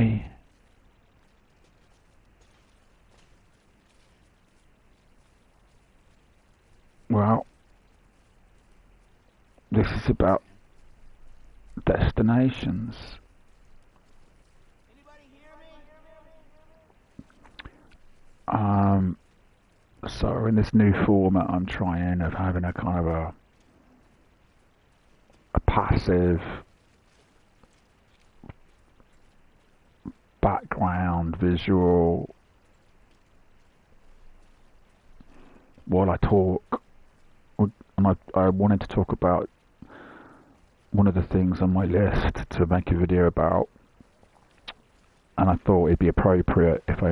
Okay. Well, this is about destinations. So in this new format I'm trying of having a kind of a passive background visual while I talk, and I wanted to talk about one of the things on my list to make a video about, and I thought it'd be appropriate if I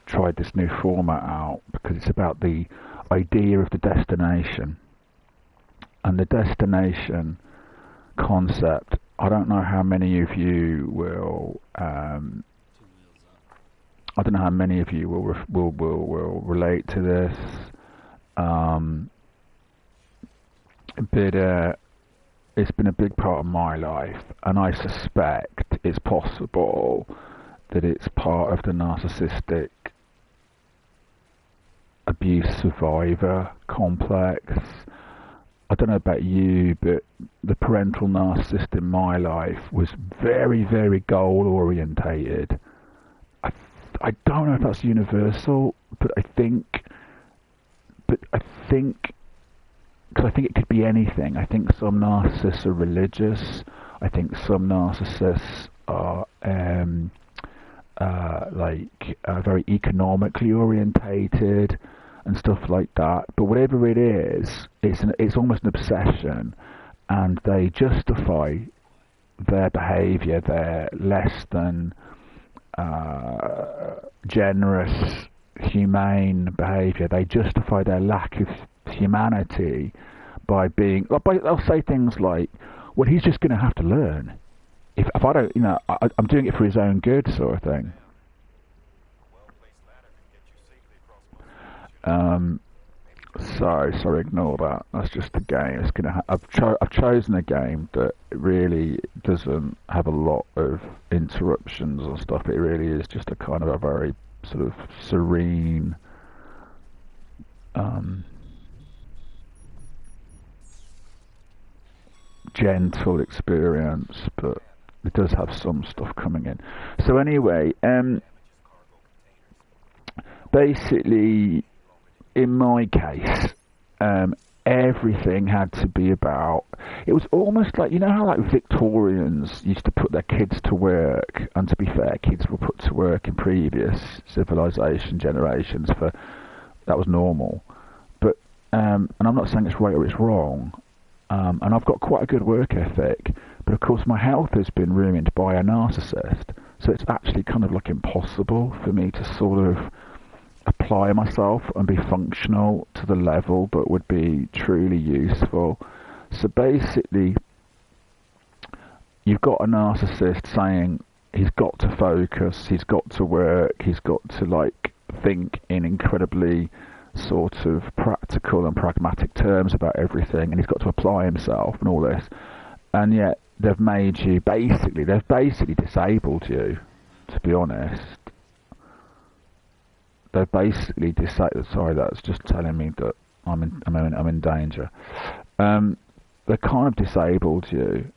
tried this new format out, because it's about the idea of the destination. And the destination concept, I don't know how many of you will will relate to this, but it's been a big part of my life, and I suspect it's possible that it's part of the narcissistic abuse survivor complex. I don't know about you, but the parental narcissist in my life was very, very goal orientated. I don't know if that's universal, but I think, because I think it could be anything. I think some narcissists are religious. I think some narcissists are very economically orientated and stuff like that. But whatever it is, it's almost an obsession, and they justify their behaviour, their less than generous, humane behaviour. They justify their lack of humanity by they'll say things like, well, he's just going to have to learn. If I don't, I'm doing it for his own good, sort of thing. So ignore that. That's just a game. It's gonna. I've chosen a game that really doesn't have a lot of interruptions and stuff. It really is just a kind of a very sort of serene, gentle experience, but it does have some stuff coming in. So anyway, basically, in my case, everything had to be about. It was almost like, how like Victorians used to put their kids to work, and to be fair, kids were put to work in previous civilization generations that was normal. But and I'm not saying it's right or it's wrong. And I've got quite a good work ethic, but of course my health has been ruined by a narcissist. So it's actually kind of like impossible for me to sort of apply myself and be functional to the level that would be truly useful. So basically, you've got a narcissist saying he's got to focus, he's got to work, he's got to think in incredibly sort of practical and pragmatic terms about everything, and he's got to apply himself and all this. And yet they've basically disabled you, to be honest. They've basically decided. Sorry, that's just telling me that I'm in danger. They kind of disabled you,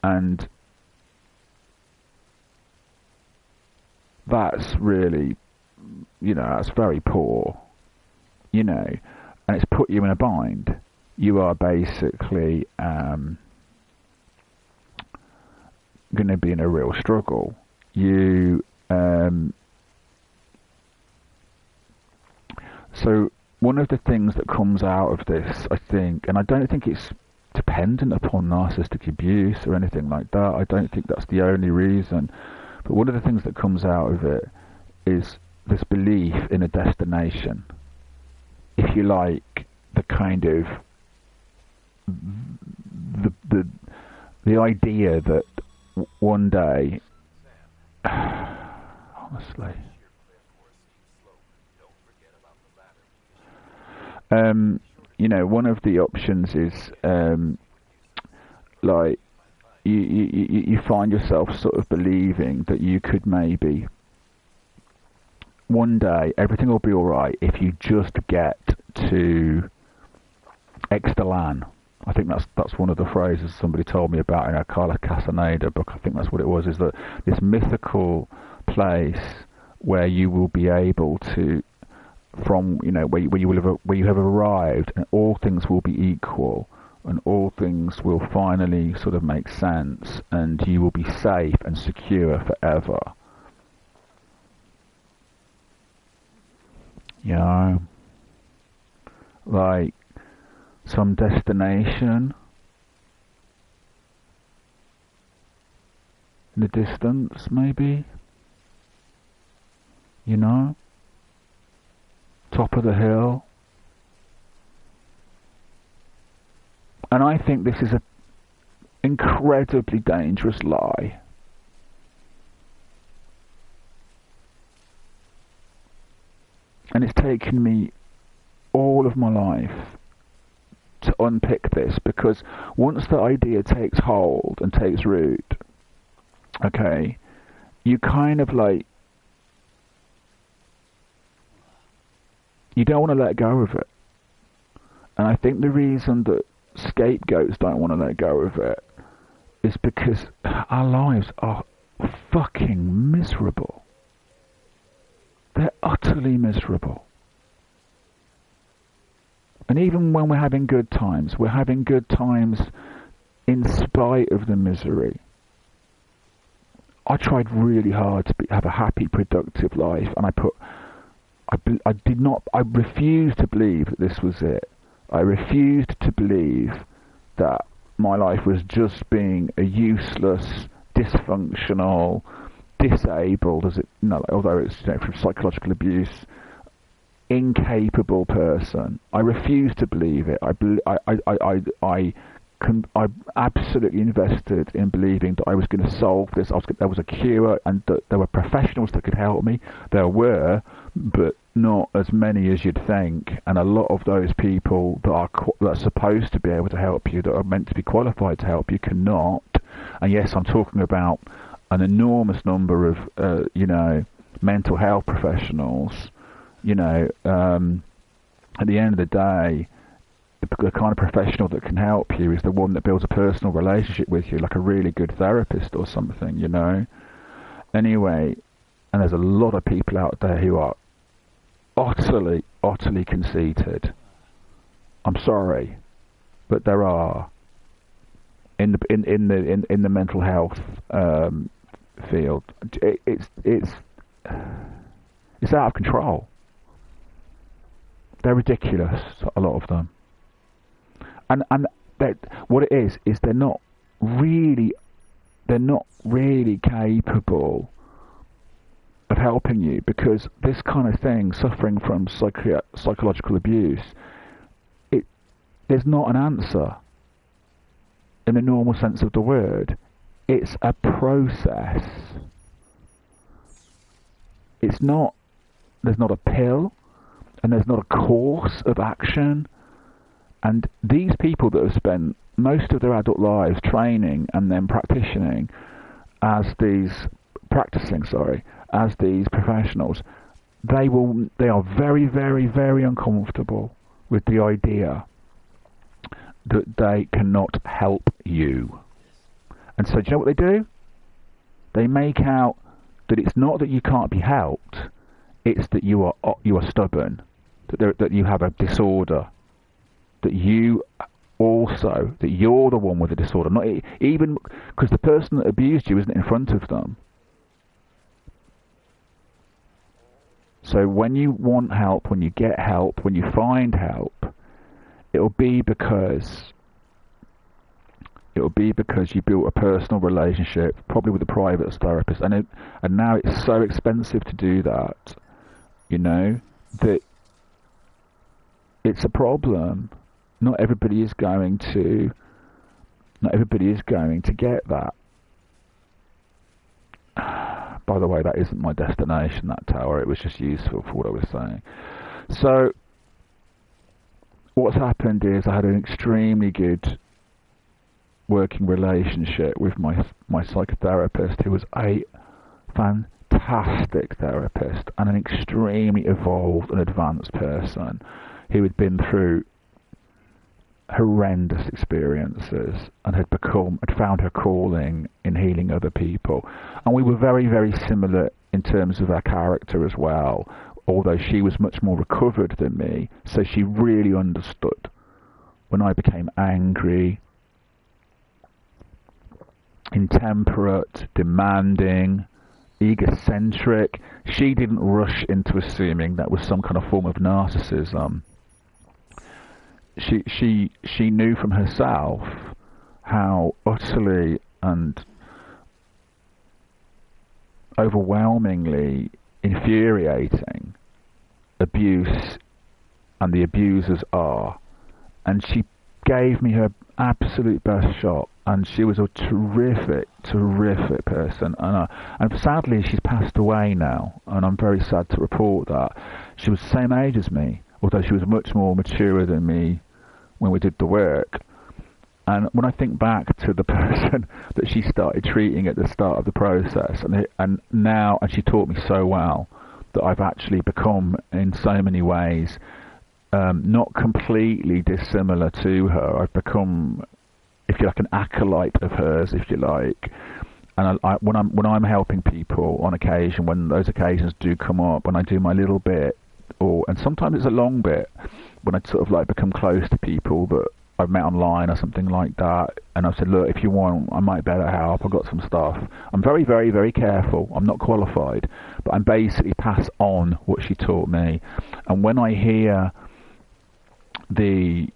and that's really, that's very poor, and it's put you in a bind. You are basically going to be in a real struggle. So one of the things that comes out of this, I think, and I don't think it's dependent upon narcissistic abuse or anything like that. I don't think that's the only reason. But one of the things that comes out of it is this belief in a destination. If you like, the kind of the idea that one day, honestly, one of the options is you find yourself sort of believing that you could maybe one day everything will be all right if you just get to Exterlan. I think that's one of the phrases somebody told me about in a Carla Castaneda book. I think that's what it was. Is that this mythical place where you will be able to, from where you have arrived, and all things will be equal, and all things will finally sort of make sense, and you will be safe and secure forever. Like some destination in the distance, maybe. Top of the hill. And I think this is an incredibly dangerous lie. And it's taken me all of my life to unpick this, because once the idea takes hold and takes root, okay, you kind of like, you don't want to let go of it. And I think the reason that scapegoats don't want to let go of it is because our lives are fucking miserable. They're utterly miserable. And even when we're having good times in spite of the misery. I tried really hard to have a happy, productive life, and I refused to believe that this was it. I refused to believe that my life was just being a useless, dysfunctional, disabled, although it's from psychological abuse, incapable person. I refused to believe it. I absolutely invested in believing that I was going to solve this. There was a cure, and that there were professionals that could help me. There were, but not as many as you'd think. And a lot of those people that are supposed to be able to help you, that are meant to be qualified to help you, cannot. And yes, I'm talking about an enormous number of mental health professionals. At the end of the day, the kind of professional that can help you is the one that builds a personal relationship with you, like a really good therapist or something, Anyway, and there's a lot of people out there who are utterly, utterly conceited. I'm sorry, but there are in the mental health field. It's out of control. They're ridiculous, a lot of them. And what it is they're not really capable of helping you, because this kind of thing, suffering from psychological abuse, there's not an answer in the normal sense of the word. It's a process. There's not a pill, and there's not a course of action. And these people that have spent most of their adult lives training and then practicing as these professionals, they are very, very, very uncomfortable with the idea that they cannot help you. And so do you know what they do? They make out that it's not that you can't be helped, it's that you are stubborn, that you have a disorder, that you're the one with the disorder, not even because the person that abused you isn't in front of them. So when you want help, when you get help, when you find help, it'll be because you built a personal relationship, probably with a private therapist, and now it's so expensive to do that, that it's a problem. Not everybody is going to get that. By the way, that isn't my destination, that tower. It was just useful for what I was saying. So what's happened is I had an extremely good working relationship with my psychotherapist, who was a fantastic therapist and an extremely evolved and advanced person who had been through horrendous experiences and had found her calling in healing other people. And we were very, very similar in terms of our character as well, although she was much more recovered than me, so she really understood when I became angry, intemperate, demanding, egocentric. She didn't rush into assuming that was some kind of form of narcissism. She knew from herself how utterly and overwhelmingly infuriating abuse and the abusers are, and she gave me her absolute best shot. And she was a terrific person, and sadly she's passed away now, and I'm very sad to report that. She was the same age as me, although she was much more mature than me when we did the work. And when I think back to the person that she started treating at the start of the process, and she taught me so well that I've actually become, in so many ways, not completely dissimilar to her. I've become, if you like, an acolyte of hers, if you like. And when I'm helping people on occasion, when those occasions do come up, when I do my little bit, and sometimes it's a long bit, when I sort of like become close to people that I've met online or something like that, and I've said, look, if you want, I might be able to help, I've got some stuff. I'm very, very, very careful. I'm not qualified, but I'm basically pass on what she taught me. And when I hear the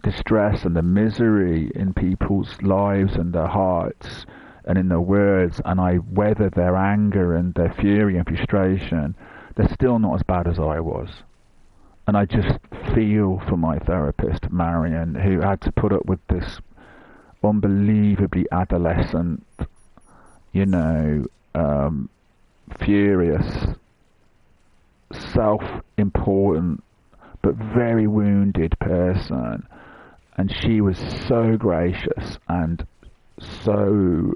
distress and the misery in people's lives and their hearts and in their words, and I weather their anger and their fury and frustration, they're still not as bad as I was. And I just feel for my therapist, Marion, who had to put up with this unbelievably adolescent, furious, self-important, but very wounded person. And she was so gracious and so,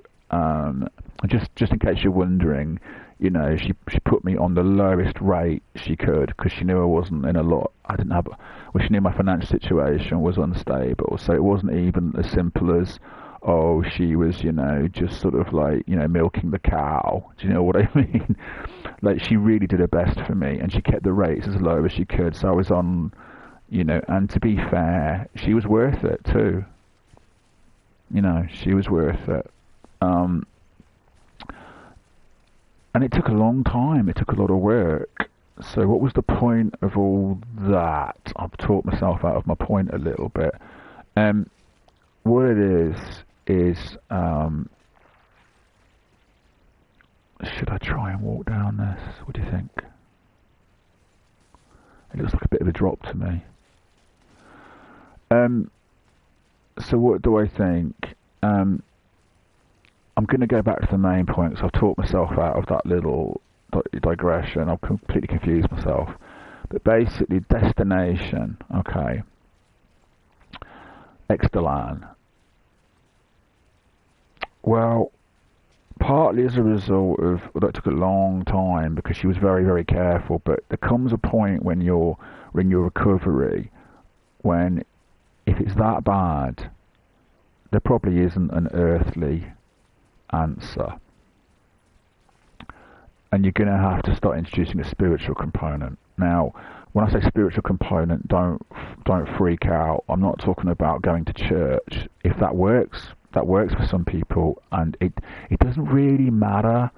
just in case you're wondering, she put me on the lowest rate she could, because she knew I wasn't in a lot. She knew my financial situation was unstable, so it wasn't even as simple as, she was, just sort of like, milking the cow. Do you know what I mean? Like, she really did her best for me, and she kept the rates as low as she could, so I was on, and to be fair, she was worth it too. She was worth it. And it took a long time. It took a lot of work. So what was the point of all that? I've talked myself out of my point a little bit. What it is, should I try and walk down this? What do you think? It looks like a bit of a drop to me. So what do I think? I'm going to go back to the main point, because I've talked myself out of that little digression. I've completely confused myself. But basically, destination, okay. Extelan. Well, partly as a result of, that took a long time, because she was very, very careful, but there comes a point when you're in your recovery, when if it's that bad, there probably isn't an earthly answer, and you're going to have to start introducing a spiritual component. Now, when I say spiritual component, don't freak out. I'm not talking about going to church. If that works for some people, and it doesn't really matter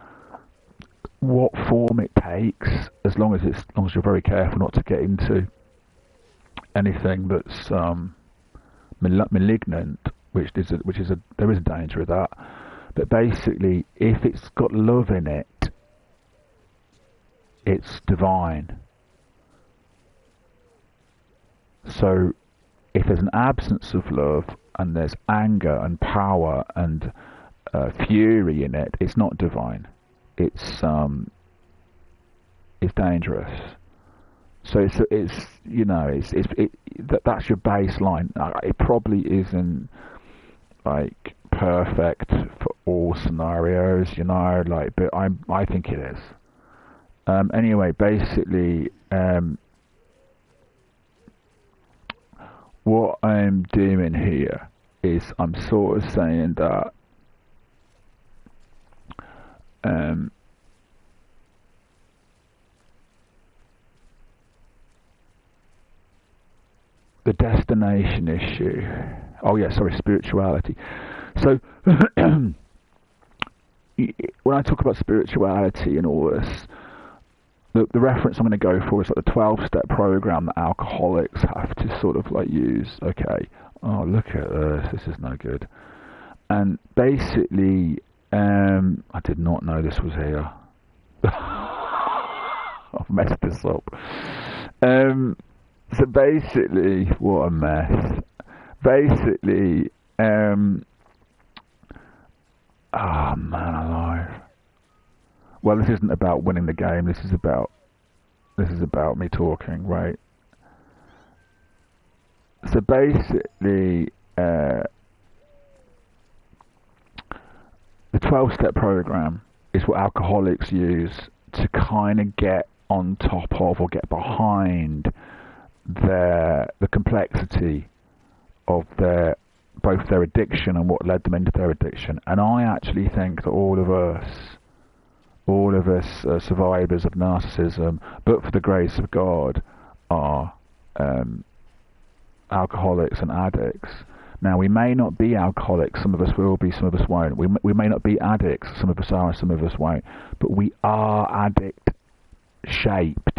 what form it takes, as long as you're very careful not to get into anything that's malignant, there is a danger of that. But basically, if it's got love in it, it's divine. So if there's an absence of love, and there's anger and power and fury in it, it's not divine. It's dangerous. So that's your baseline. It probably isn't. like perfect for all scenarios, you know, like, but I think it is. Anyway, basically, what I'm doing here is I'm sort of saying that the destination issue. Oh yeah, sorry, spirituality. So when I talk about spirituality and all this, the reference I'm going to go for is like the 12-step program that alcoholics have to sort of like use. Okay. Oh, look at this. This is no good. And basically, I did not know this was here. I've messed this up. So basically, what a mess. Basically, oh man alive. Well, this isn't about winning the game. This is about me talking, right? So basically, the 12-step program is what alcoholics use to kind of get on top of or get behind the complexity of both their addiction and what led them into their addiction. And I actually think that all of us survivors of narcissism, but for the grace of God, are alcoholics and addicts. Now, we may not be alcoholics, some of us will be, some of us won't. We may not be addicts, some of us are, some of us won't. But we are addict-shaped.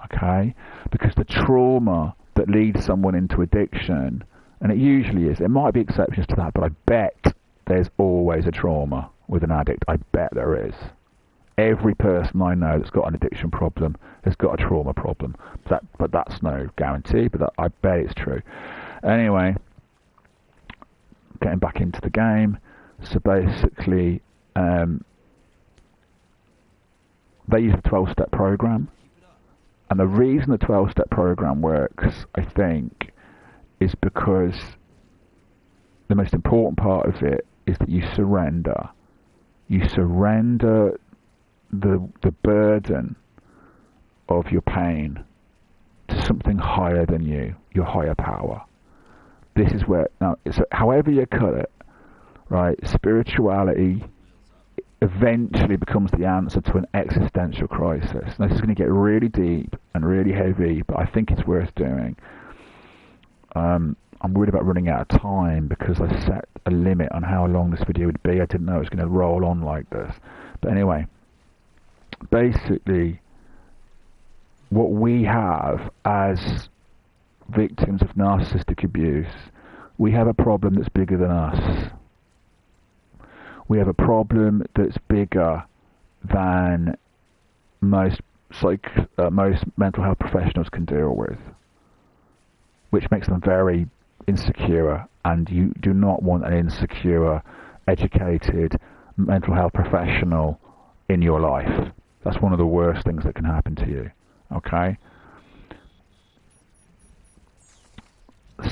Okay? Because the trauma that leads someone into addiction, and it usually is, there might be exceptions to that, but I bet there's always a trauma with an addict. I bet there is. Every person I know that's got an addiction problem has got a trauma problem. But that's no guarantee, but I bet it's true. Anyway, getting back into the game. So basically, they use the 12-step program. And the reason the 12-step program works, I think, is because the most important part of it is that you surrender. You surrender the burden of your pain to something higher than you, your higher power. This is where, now, so however you cut it, right, spirituality eventually becomes the answer to an existential crisis. Now, this is going to get really deep and really heavy, but I think it's worth doing. I'm worried about running out of time because I set a limit on how long this video would be. I didn't know it was going to roll on like this. But anyway, basically, what we have as victims of narcissistic abuse, we have a problem that's bigger than us. We have a problem that's bigger than most mental health professionals can deal with, which makes them very insecure, and you do not want an insecure, educated mental health professional in your life. That's one of the worst things that can happen to you, okay?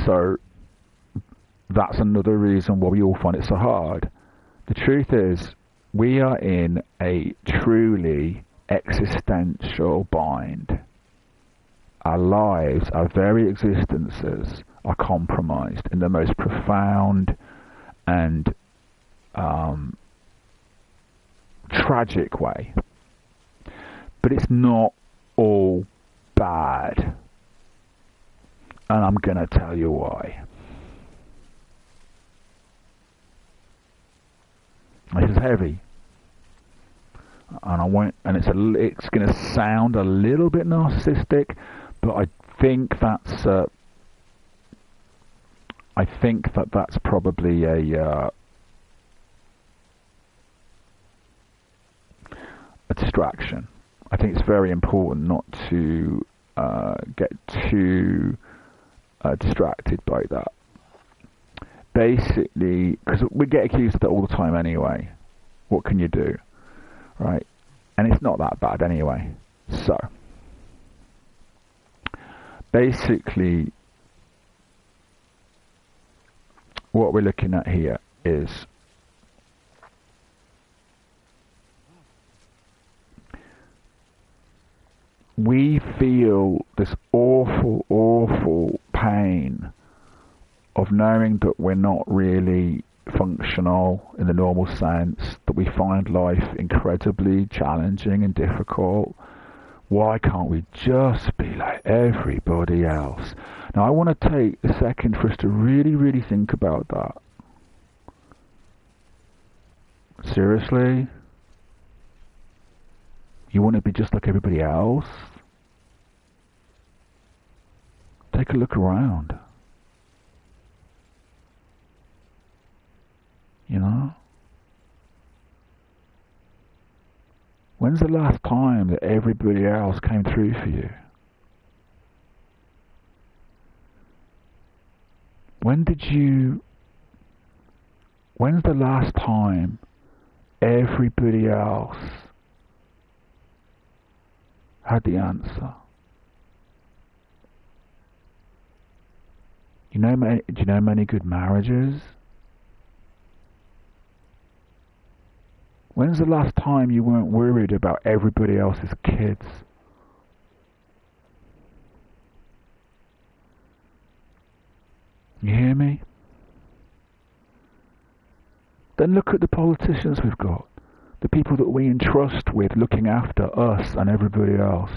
So that's another reason why we all find it so hard. The truth is, we are in a truly existential bind. Our lives, our very existences are compromised in the most profound and tragic way. But it's not all bad. And I'm going to tell you why. This is heavy. And it's going to sound a little bit narcissistic, but I think that's probably a distraction. I think it's very important not to get too distracted by that. Basically, because we get accused of that all the time anyway. What can you do? Right? And it's not that bad anyway. So, basically, what we're looking at here is we feel this awful, awful pain of knowing that we're not really functional in the normal sense, that we find life incredibly challenging and difficult. Why can't we just be like everybody else? Now I want to take a second for us to really, really think about that. Seriously? You want to be just like everybody else? Take a look around. You know? When's the last time that everybody else came through for you? When's the last time everybody else had the answer? Do you know many good marriages? When's the last time you weren't worried about everybody else's kids? You hear me? Then look at the politicians we've got. The people that we entrust with looking after us and everybody else.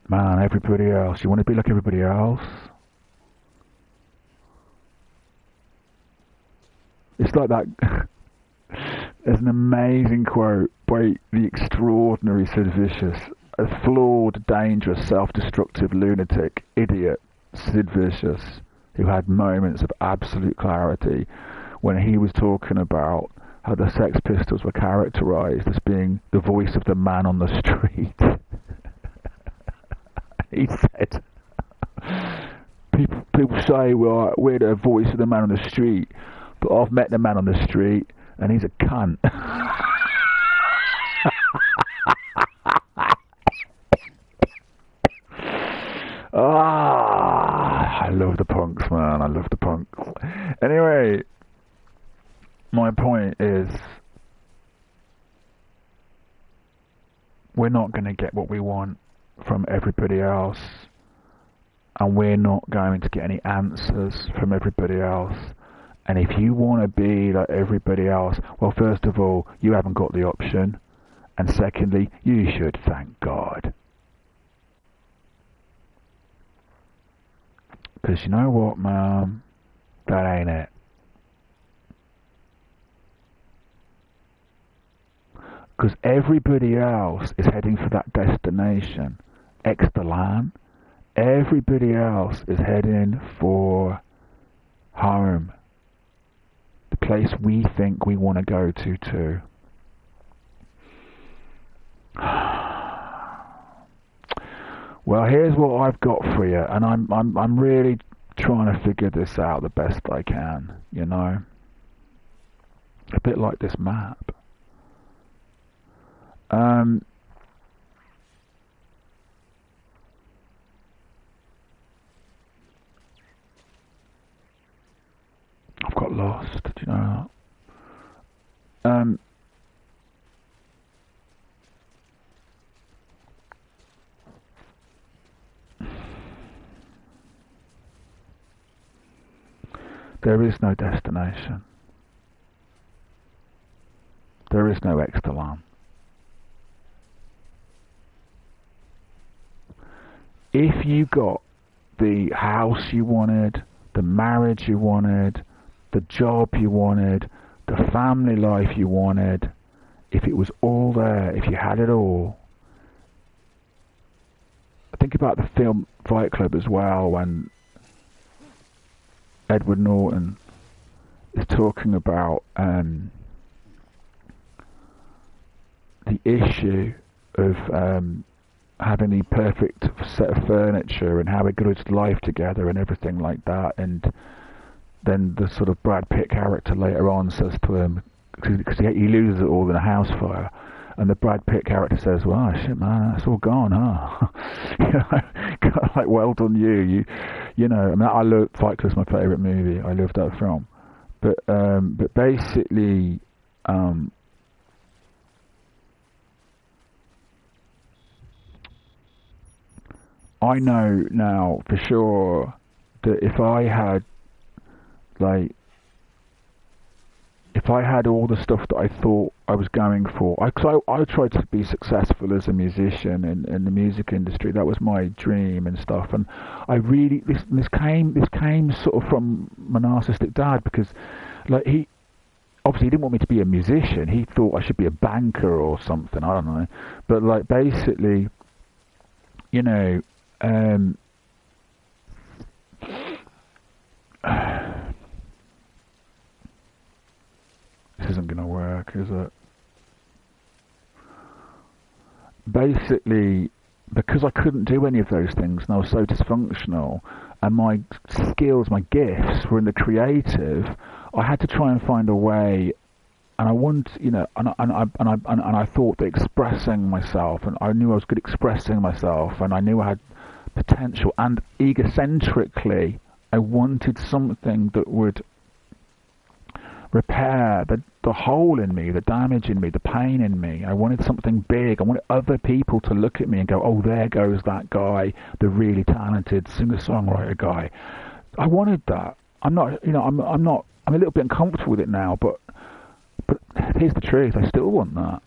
Man, everybody else. You want to be like everybody else? It's like that. There's an amazing quote by the extraordinary Sid Vicious, a flawed, dangerous, self-destructive lunatic idiot Sid Vicious, who had moments of absolute clarity when he was talking about how the Sex Pistols were characterised as being the voice of the man on the street. He said, people say, well, we're the voice of the man on the street, but I've met the man on the street and he's a cunt. I love the punks, man. I love the punks. Anyway, my point is, we're not going to get what we want from everybody else, and we're not going to get any answers from everybody else. And if you want to be like everybody else, well, first of all, you haven't got the option, and secondly, you should thank God. Because you know what, man? That ain't it. Because everybody else is heading for that destination, Exterlan. Everybody else is heading for home. The place we think we want to go to too. Well, here's what I've got for you, and I'm really trying to figure this out the best I can, you know. A bit like this map. I've got lost, do you know that? There is no destination. There is no Exterlan. If you got the house you wanted, the marriage you wanted, the job you wanted, the family life you wanted, if it was all there, if you had it all, think about the film Fight Club as well, when Edward Norton is talking about the issue of having the perfect set of furniture and how it got its life together and everything like that. And then the sort of Brad Pitt character later on says to him, because he loses it all in a house fire, and the Brad Pitt character says, "Well, shit, man, that's all gone, huh?" You know, like, well done, you know. I mean, I love Fight Club's my favourite movie. I love that film, but basically, I know now for sure that like if I had all the stuff that I thought I was going for, cause I tried to be successful as a musician in the music industry. That was my dream and stuff. And I really, this came sort of from my narcissistic dad, because like he didn't want me to be a musician. He thought I should be a banker or something. I don't know. But like basically, you know, this isn't going to work, is it? Basically, because I couldn't do any of those things and I was so dysfunctional, and my skills, my gifts were in the creative, I had to try and find a way. And I want, you know, and I thought that expressing myself, and I knew I was good at expressing myself, and I knew I had potential, and egocentrically, I wanted something that would repair the hole in me, the damage in me, the pain in me. I wanted something big. I wanted other people to look at me and go, "Oh, there goes that guy, the really talented singer-songwriter guy." I wanted that. I'm not, you know, I'm a little bit uncomfortable with it now, but here's the truth. I still want that.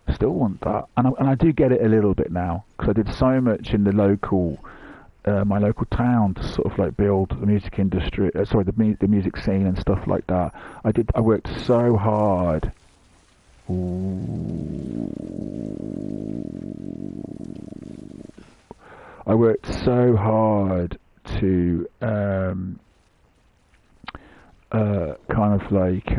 I still want that, and I do get it a little bit now, because I did so much in the local. My local town to sort of like build the music industry, the music scene and stuff like that. I worked so hard. I worked so hard to kind of like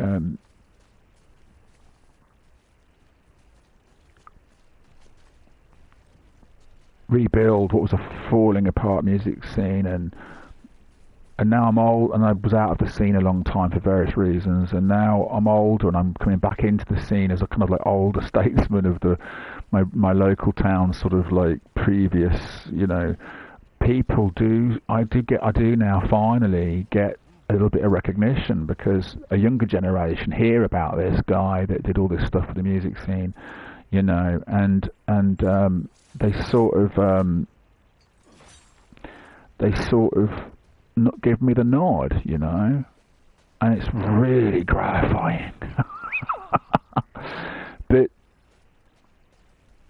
rebuild what was a falling apart music scene, and now I'm old, and I was out of the scene a long time for various reasons, and now I'm older and I'm coming back into the scene as a kind of like older statesman of my local town, sort of like previous, you know, people I do now finally get a little bit of recognition, because a younger generation hear about this guy that did all this stuff for the music scene, you know, and they sort of not give me the nod, you know, and it's really gratifying. But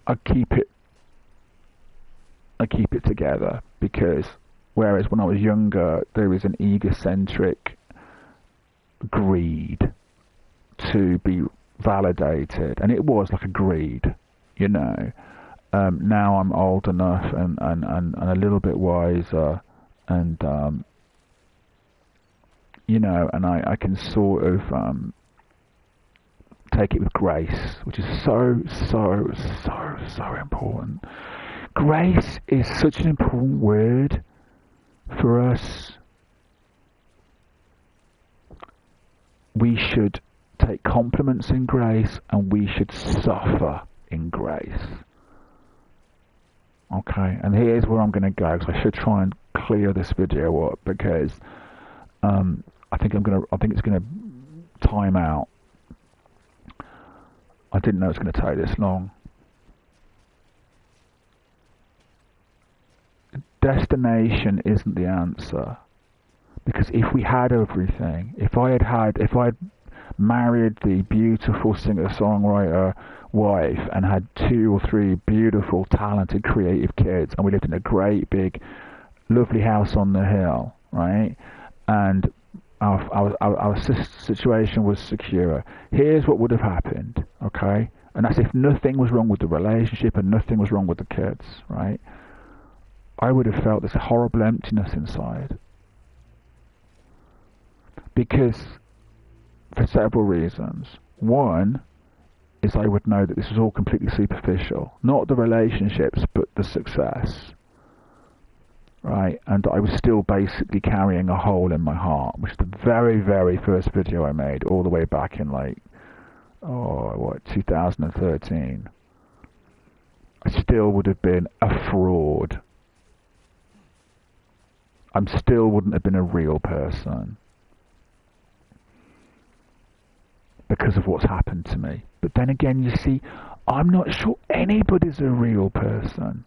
I keep it together, because whereas when I was younger there was an egocentric greed to be validated, and it was like a greed, you know. Now I'm old enough and a little bit wiser, and you know, and I can sort of take it with grace, which is so important. Grace is such an important word for us. We should take compliments in grace, and we should suffer in grace. Okay, and here's where I'm going to go, because I should try and clear this video up, because I think it's going to time out. I didn't know it was going to take this long. Destination isn't the answer, because if we had everything, if I'd married the beautiful singer-songwriter wife and had 2 or 3 beautiful, talented, creative kids, and we lived in a great, big, lovely house on the hill, right? And our situation was secure. Here's what would have happened, okay? And that's if nothing was wrong with the relationship and nothing was wrong with the kids, right? I would have felt this horrible emptiness inside. Because, for several reasons. One is I would know that this was all completely superficial. Not the relationships, but the success. Right? And I was still basically carrying a hole in my heart, which is the very, very first video I made, all the way back in like, what, 2013, I still would have been a fraud. I still wouldn't have been a real person because of what's happened to me. But then again, you see, I'm not sure anybody's a real person.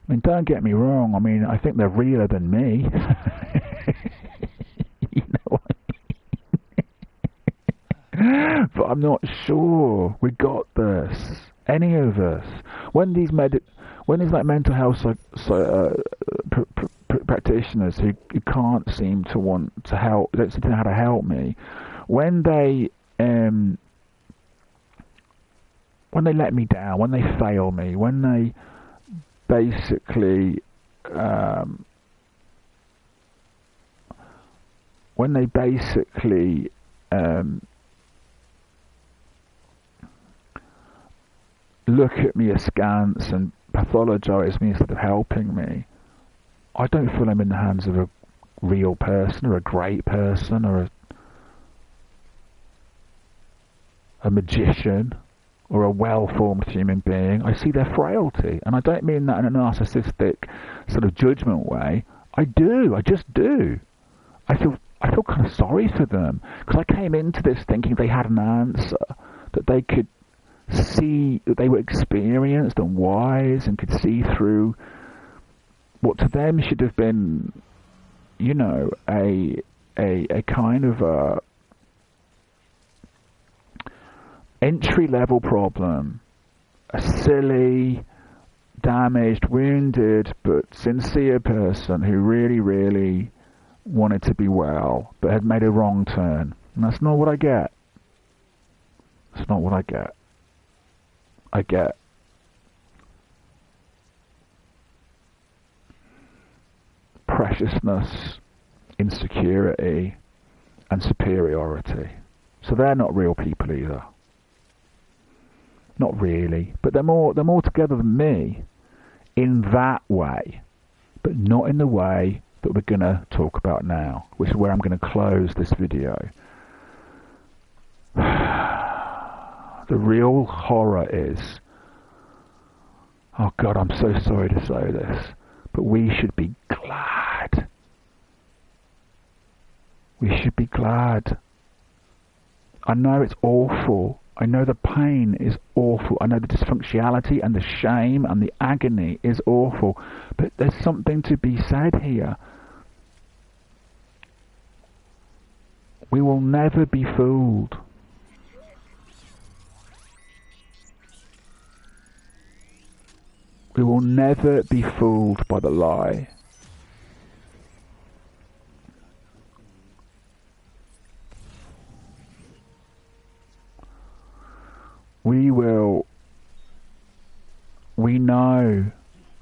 I mean, don't get me wrong. I mean, I think they're realer than me. You know what I mean? But I'm not sure we got this. Any of us. When these like mental health practitioners who can't seem to want to help, don't seem to know how to help me, when they let me down, when they fail me, when they basically look at me askance and pathologize me instead of helping me, I don't feel I'm in the hands of a real person or a great person or a magician or a well-formed human being. I see their frailty, and I don't mean that in a narcissistic sort of judgment way. I just do. I feel kind of sorry for them, because I came into this thinking they had an answer, that they could see, that they were experienced and wise and could see through what to them should have been, you know, a kind of a entry-level problem, a silly, damaged, wounded, but sincere person who really, really wanted to be well, but had made a wrong turn. And that's not what I get. That's not what I get. I get preciousness, insecurity, and superiority. So they're not real people either. Not really, but they're more together than me in that way, but not in the way that we're going to talk about now, which is where I'm going to close this video. The real horror is, oh God, I'm so sorry to say this, but we should be glad. We should be glad. I know it's awful. I know the pain is awful. I know the dysfunctionality and the shame and the agony is awful. But there's something to be said here. We will never be fooled. We will never be fooled by the lie. We know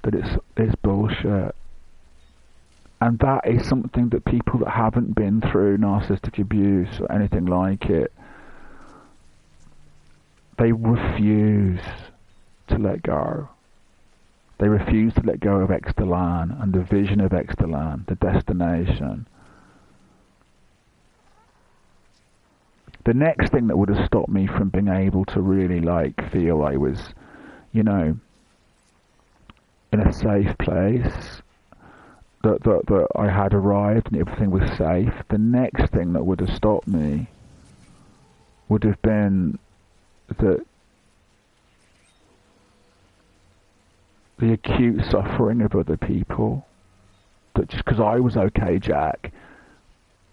that it's bullshit. And that is something that people that haven't been through narcissistic abuse or anything like it, they refuse to let go. They refuse to let go of Extelan and the vision of Extelan, the destination. The next thing that would have stopped me from being able to really feel I was, you know, in a safe place, that I had arrived and everything was safe, the next thing that would have stopped me would have been that the acute suffering of other people, that just because I was okay, Jack,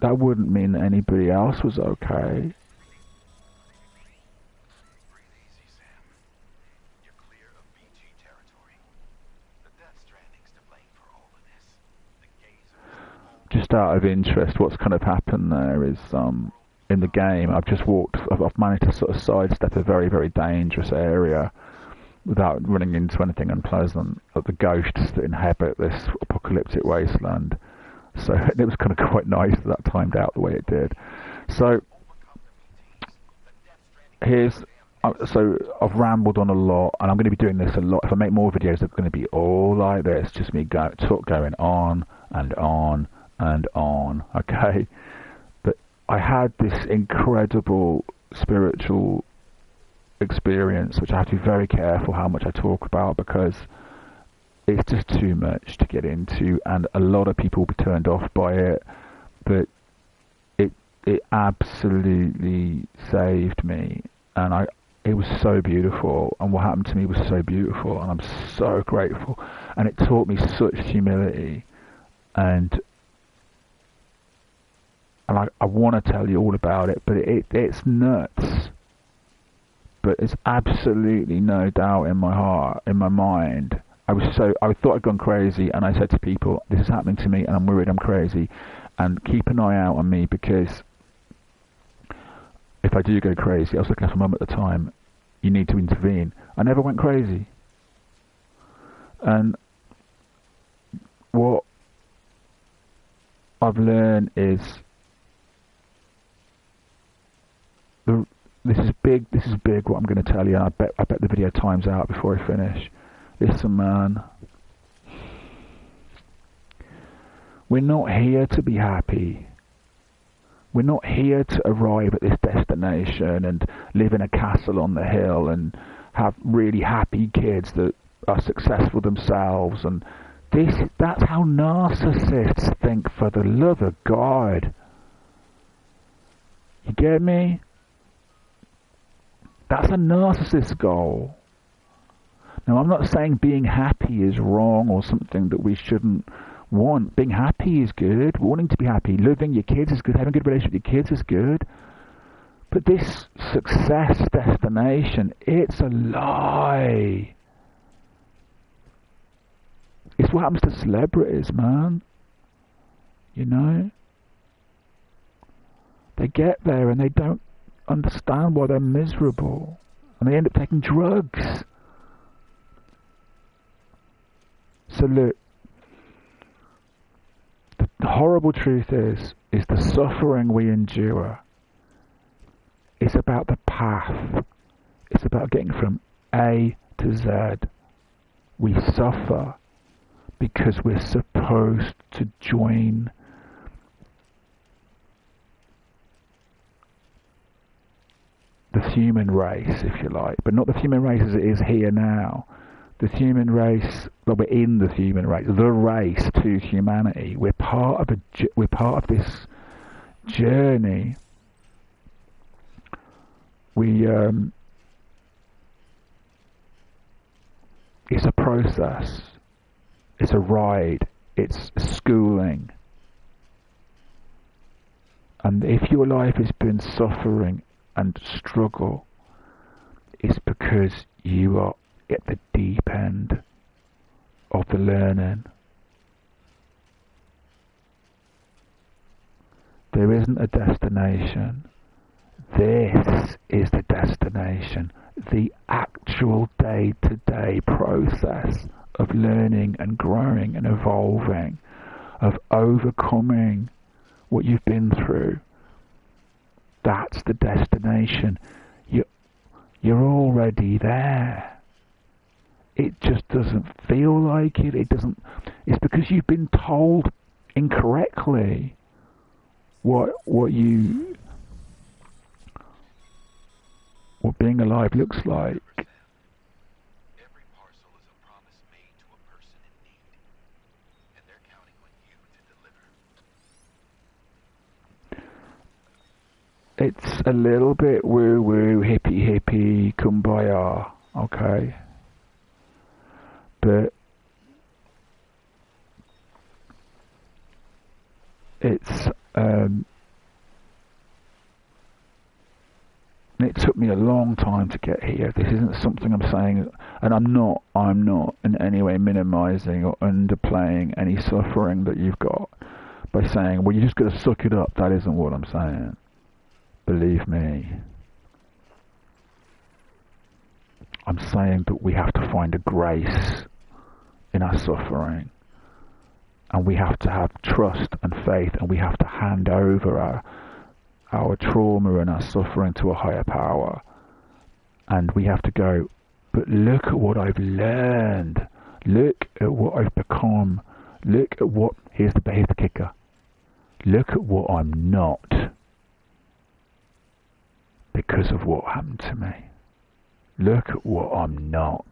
that wouldn't mean that anybody else was okay. Just out of interest, what's kind of happened there is, in the game, I've managed to sort of sidestep a very, very dangerous area without running into anything unpleasant, like the ghosts that inhabit this apocalyptic wasteland. So it was kind of quite nice that timed out the way it did. So I've rambled on a lot, and I'm going to be doing this a lot. If I make more videos, they're going to be all like this, just me going on and on and on, okay? But I had this incredible spiritual experience, which I have to be very careful how much I talk about, because it's just too much to get into, and a lot of people will be turned off by it, but it absolutely saved me, and it was so beautiful, and what happened to me was so beautiful, and I'm so grateful, and it taught me such humility, and I want to tell you all about it, but it's nuts. But it's absolutely no doubt in my heart, in my mind. I thought I'd gone crazy, and I said to people, this is happening to me, and I'm worried I'm crazy, and keep an eye out on me, because if I do go crazy, I was looking after Mum at the time, you need to intervene. I never went crazy. And what I've learned is, this is big what I'm going to tell you, and I bet the video times out before I finish. Listen, man, we're not here to be happy. We're not here to arrive at this destination and live in a castle on the hill and have really happy kids that are successful themselves, and that's how narcissists think, for the love of God. You get me? That's a narcissist's goal. Now, I'm not saying being happy is wrong or something that we shouldn't want. Being happy is good. Wanting to be happy. Loving your kids is good. Having a good relationship with your kids is good. But this success destination, it's a lie. It's what happens to celebrities, man. You know? They get there and they don't understand why they're miserable, and they end up taking drugs. So look, the horrible truth is the suffering we endure is about the path. It's about getting from A to Z. We suffer because we're supposed to join the human race, if you like, but not the human race as it is here now. The human race, well, we're in the human race, the race to humanity. We're part of this journey. It's a process. It's a ride. It's schooling. And if your life has been suffering and struggle, it's because you are at the deep end of the learning. There isn't a destination. This is the destination. The actual day-to-day process of learning and growing and evolving, of overcoming what you've been through. That's the destination. You're already there. It just doesn't feel like it. It's because you've been told incorrectly what being alive looks like. Every parcel is a promise made to a person in need, and they're counting on you to deliver. It's a little bit woo-woo, hippie, kumbaya, okay? But it's it took me a long time to get here. This isn't something I'm saying, and I'm not in any way minimizing or underplaying any suffering that you've got by saying, well, you just got to suck it up. That isn't what I'm saying. Believe me. I'm saying that we have to find a grace in our suffering, and we have to have trust and faith, and we have to hand over our trauma and our suffering to a higher power, and we have to go, but look at what I've learned, look at what I've become, look at what, here's the kicker, look at what I'm not. because of what happened to me. Look at what I'm not.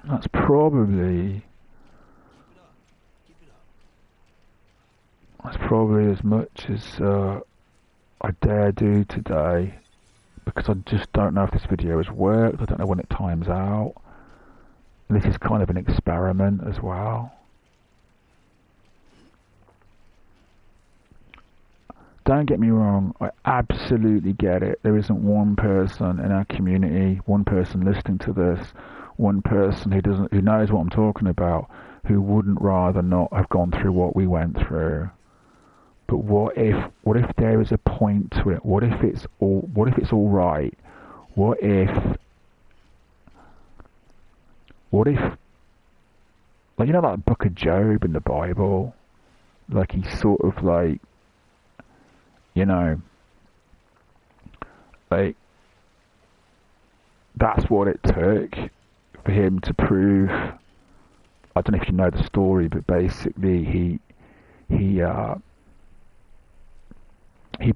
That's probably as much as I dare do today, because I just don't know if this video has worked. I don't know when it times out. And this is kind of an experiment as well. Don't get me wrong, I absolutely get it. There isn't one person in our community, one person listening to this, one person who knows what I'm talking about, who wouldn't rather not have gone through what we went through. But what if there is a point to it? What if it's all right? What if, like, you know, that book of Job in the Bible? Like, he's sort of like, you know, like, that's what it took for him to prove. I don't know if you know the story, but basically he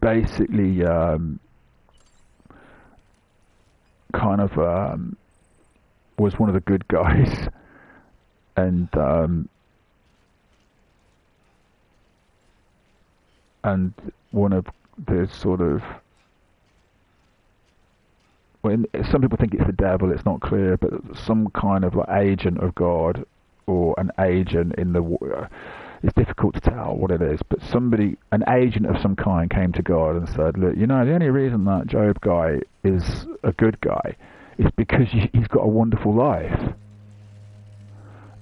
basically kind of was one of the good guys, and one of the sort of, when some people think it's the devil, it's not clear, but some kind of like agent of God, or an agent in the, it's difficult to tell what it is, but an agent of some kind came to God and said, look, you know, the only reason that Job guy is a good guy is because he's got a wonderful life.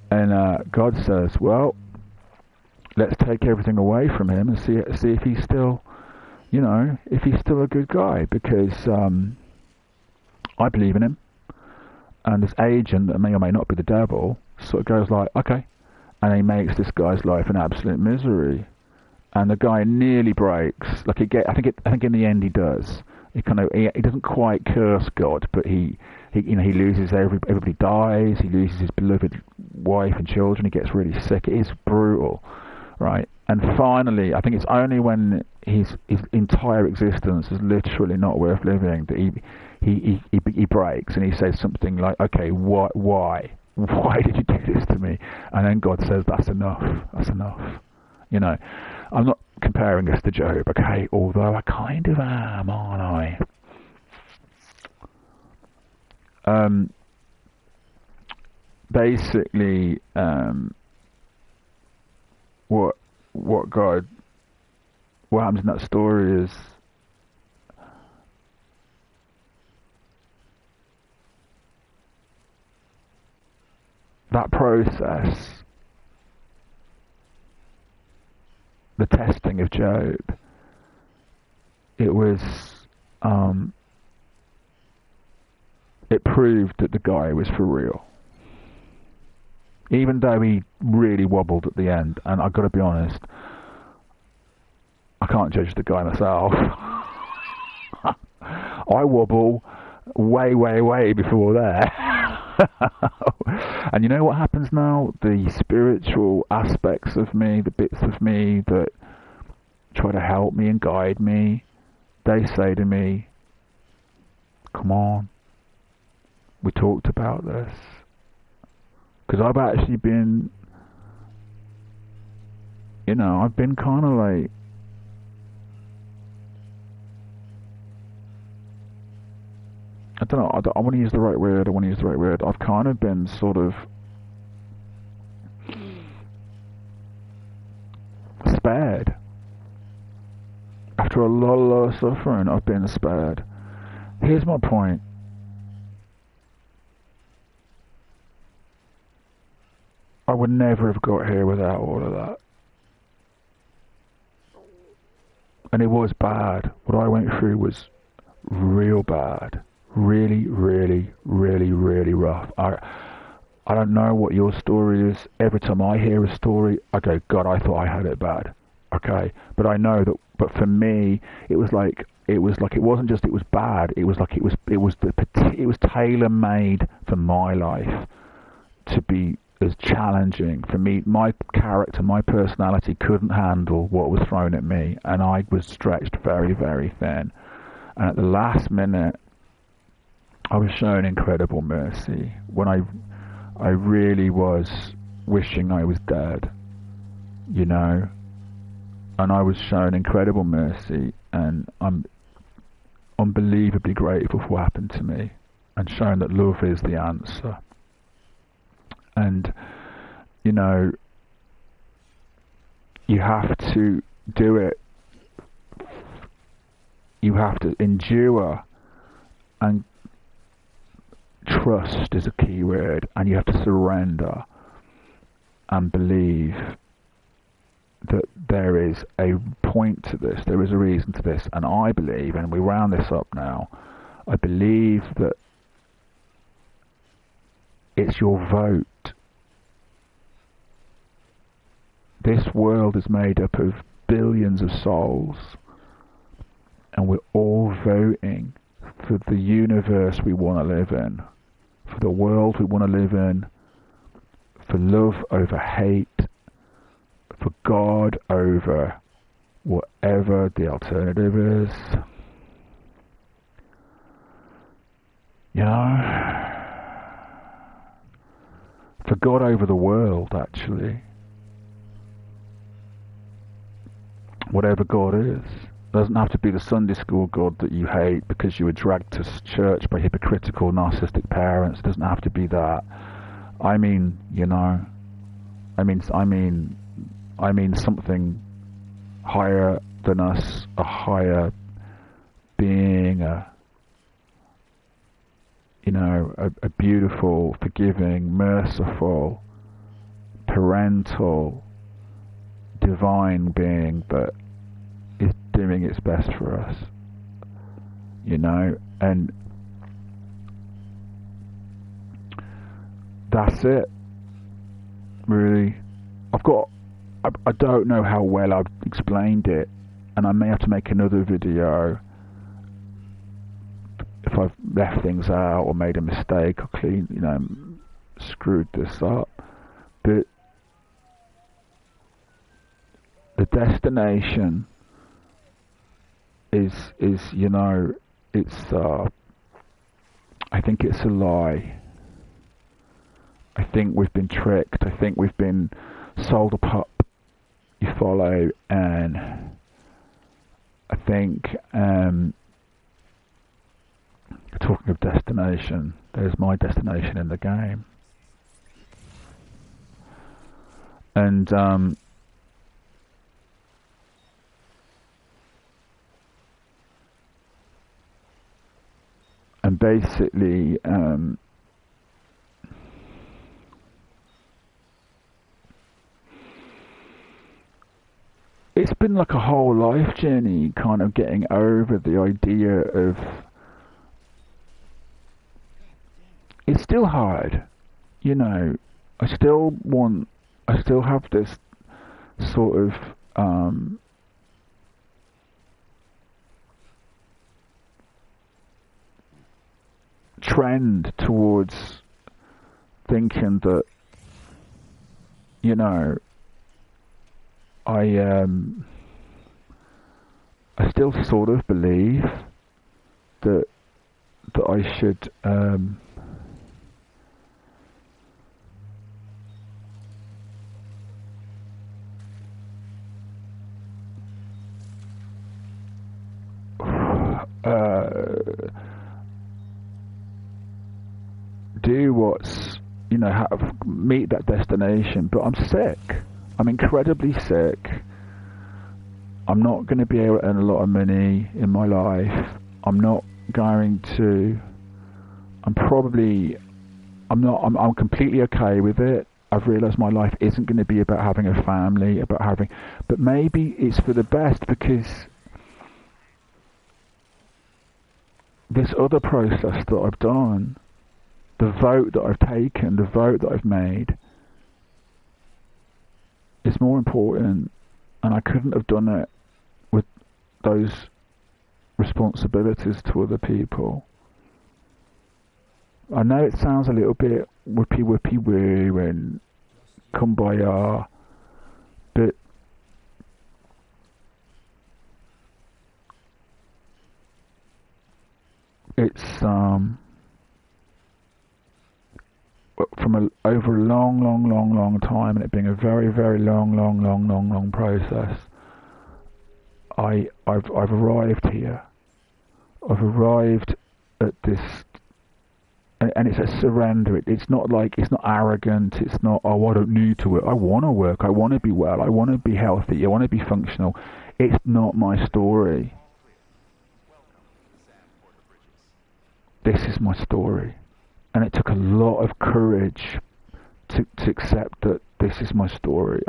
And God says, well, let's take everything away from him and see if he's still, you know, if he's still a good guy, because I believe in him. And this agent, that may or may not be the devil, sort of goes like, okay, and he makes this guy's life an absolute misery, and the guy nearly breaks. Like, I think in the end he does. He doesn't quite curse God, but he loses everybody dies. He loses his beloved wife and children. He gets really sick. It is brutal, right? And finally, I think it's only when his entire existence is literally not worth living that he breaks, and he says something like, okay, why did you do this to me? And then God says, that's enough. You know, I'm not comparing us to Job, okay, although I kind of am, aren't I? Basically, what happens in that story is, that process, the testing of Job, it proved that the guy was for real. Even though he really wobbled at the end, and I've got to be honest, I can't judge the guy myself. I wobble way before there. And you know what happens now? The spiritual aspects of me, the bits of me that try to help me and guide me, they say to me, come on, we talked about this. Because I've actually been, you know, I've been kind of like, I don't know, I want to use the right word, I've kind of been sort of spared. After a lot of suffering, I've been spared. Here's my point. I would never have got here without all of that. And it was bad. What I went through was real bad. Really rough. I don't know what your story is. Every time I hear a story, I go, God, I thought I had it bad. Okay, but I know that. But for me, it was like it wasn't just it was bad. It was like it was tailor made for my life to be as challenging for me. My character, my personality couldn't handle what was thrown at me, and I was stretched very, very thin. And at the last minute, I was shown incredible mercy when I really was wishing I was dead, you know. And I was shown incredible mercy, and I'm unbelievably grateful for what happened to me, and shown that love is the answer. And, you know, you have to do it. You have to endure, and trust is a key word, and you have to surrender and believe that there is a point to this, there is a reason to this. And I believe, and we round this up now, I believe that it's your vote. This world is made up of billions of souls, and we're all voting for the universe we want to live in, for the world we want to live in, for love over hate, for God over whatever the alternative is. You know? For God over the world, actually. Whatever God is. It doesn't have to be the Sunday school God that you hate because you were dragged to church by hypocritical, narcissistic parents. It doesn't have to be that. I mean, you know, I mean something higher than us, a higher being, a beautiful, forgiving, merciful, parental, divine being that is doing its best for us, you know. And that's it, really. I don't know how well I've explained it, and I may have to make another video if I've left things out or made a mistake or screwed this up. But the destination is I think it's a lie. I think we've been tricked. I think we've been sold a pup you follow, and I think talking of destination, there's my destination in the game. And basically it's been like a whole life journey, kind of getting over the idea of, it's still hard, you know. I still have this sort of trend towards thinking that, you know, I still sort of believe that I should do what's, you know, meet that destination. But I'm sick. I'm incredibly sick. I'm not going to be able to earn a lot of money in my life. I'm completely okay with it. I've realised my life isn't going to be about having a family, but maybe it's for the best, because this other process that I've done, the vote that I've taken, the vote that I've made, is more important, and I couldn't have done it with those responsibilities to other people. I know it sounds a little bit whippy woo, and kumbaya, but it's over a long time, and it being a very long process. I've arrived here. I've arrived at this, and it's a surrender. It's not like, it's not arrogant. It's not, oh, I don't need to work. I want to work. I want to be well. I want to be healthy. I want to be functional. It's not my story. This is my story, and it took a lot of courage to accept that this is my story.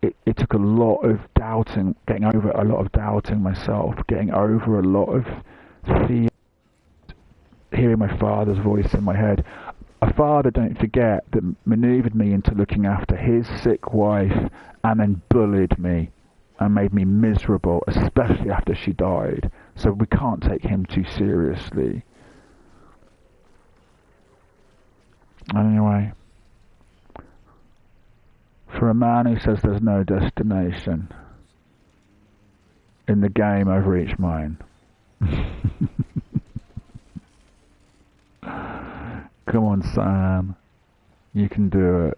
It took a lot of doubting, getting over a lot of doubting myself, getting over a lot of fear, hearing my father's voice in my head. A father, don't forget, that manoeuvred me into looking after his sick wife and then bullied me and made me miserable, especially after she died. So we can't take him too seriously. Anyway, for a man who says there's no destination, in the game I've reached mine. Come on, Sam. You can do it.